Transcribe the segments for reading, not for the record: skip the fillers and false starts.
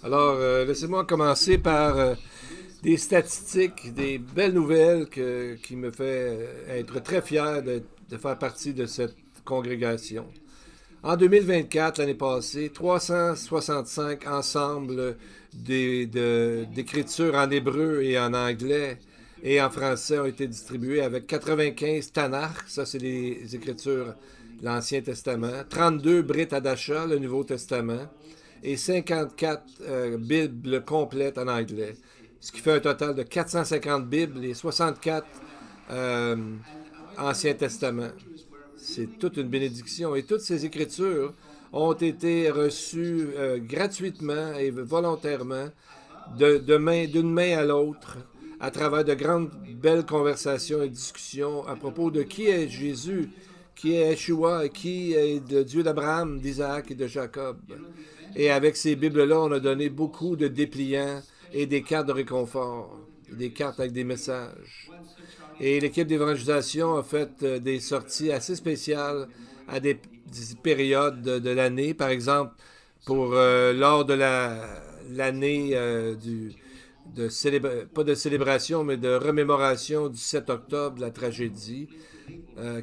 Alors, laissez-moi commencer par des statistiques, des belles nouvelles qui me fait être très fier de faire partie de cette congrégation. En 2024, l'année passée, 365 ensembles d'écriture en hébreu et en anglais et en français ont été distribués avec 95 Tanakh, ça c'est les écritures de l'Ancien Testament, 32 Brit Hadasha, le Nouveau Testament, et 54 Bibles complètes en anglais, ce qui fait un total de 450 Bibles et 64 euh, Ancien Testament. C'est toute une bénédiction. Et toutes ces écritures ont été reçues gratuitement et volontairement d'une main à l'autre à travers de grandes, belles conversations et discussions à propos de qui est Jésus, qui est Yeshua, qui est le Dieu d'Abraham, d'Isaac et de Jacob. Et avec ces Bibles-là, on a donné beaucoup de dépliants et des cartes de réconfort, des cartes avec des messages. Et l'équipe d'évangélisation a fait des sorties assez spéciales à des périodes de l'année. Par exemple, lors de l'année pas de célébration, mais de remémoration du 7 octobre, de la tragédie.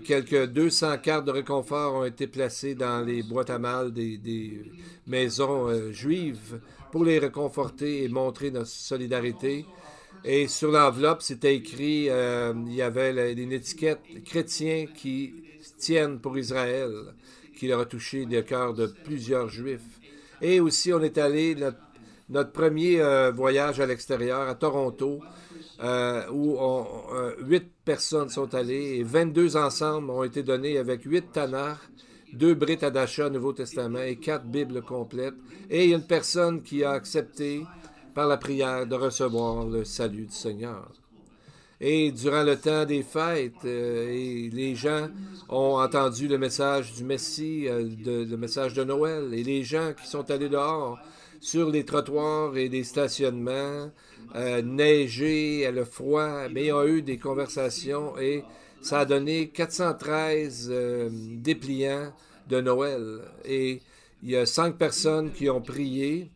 Quelques 200 cartes de réconfort ont été placées dans les boîtes à mal des maisons juives pour les réconforter et montrer notre solidarité. Et sur l'enveloppe, c'était écrit, il y avait une étiquette chrétien qui tiennent pour Israël, qui leur a touché le cœur de plusieurs Juifs. Et aussi, on est allé, notre premier voyage à l'extérieur, à Toronto, où 8 personnes sont allées et 22 ensembles ont été donnés avec 8 Tanakh, 2 Brit Hadasha, Nouveau Testament et 4 Bibles complètes. Et il y a une personne qui a accepté par la prière de recevoir le salut du Seigneur. Et durant le temps des fêtes, les gens ont entendu le message du Messie, le message de Noël. Et les gens qui sont allés dehors, sur les trottoirs et les stationnements, neigé, le froid, mais ils ont eu des conversations et ça a donné 413 dépliants de Noël. Et il y a 5 personnes qui ont prié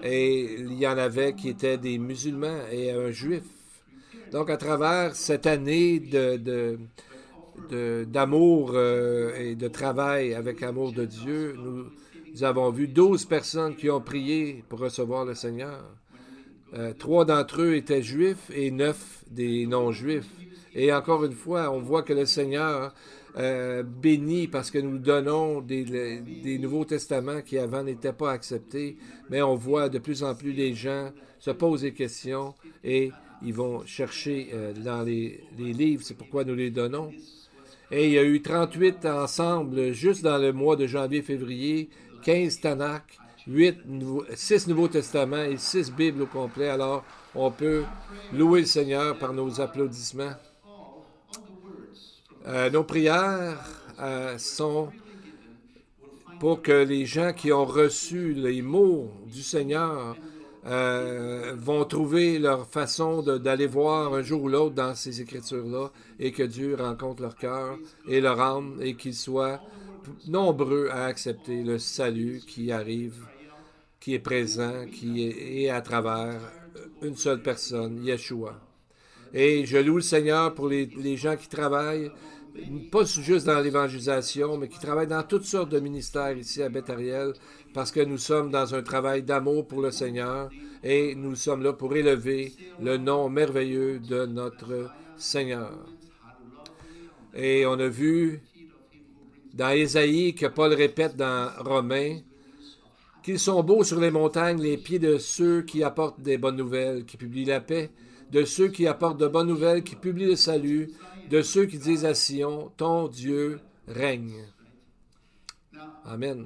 et il y en avait qui étaient des musulmans et un juif. Donc, à travers cette année d'amour et de travail avec amour de Dieu, nous avons vu 12 personnes qui ont prié pour recevoir le Seigneur. 3 d'entre eux étaient juifs et 9 des non-juifs. Et encore une fois, on voit que le Seigneur bénit parce que nous donnons des Nouveaux Testaments qui avant n'étaient pas acceptés. Mais on voit de plus en plus les gens se posent des questions et ils vont chercher dans les livres. C'est pourquoi nous les donnons. Et il y a eu 38 ensembles juste dans le mois de janvier-février, 15 Tanakh, 6 Nouveaux Testaments et 6 Bibles au complet. Alors, on peut louer le Seigneur par nos applaudissements. Nos prières sont pour que les gens qui ont reçu les mots du Seigneur vont trouver leur façon d'aller voir un jour ou l'autre dans ces Écritures-là et que Dieu rencontre leur cœur et leur âme et qu'ils soient nombreux à accepter le salut qui arrive, qui est présent, qui est à travers une seule personne, Yeshua. Et je loue le Seigneur pour les gens qui travaillent, pas juste dans l'évangélisation, mais qui travaillent dans toutes sortes de ministères ici à Beth-Ariel, parce que nous sommes dans un travail d'amour pour le Seigneur et nous sommes là pour élever le nom merveilleux de notre Seigneur. Et on a vu dans Ésaïe que Paul répète dans Romains qu'ils sont beaux sur les montagnes les pieds de ceux qui apportent des bonnes nouvelles, qui publient la paix, de ceux qui apportent de bonnes nouvelles, qui publient le salut, de ceux qui disent à Sion, ton Dieu règne. Amen.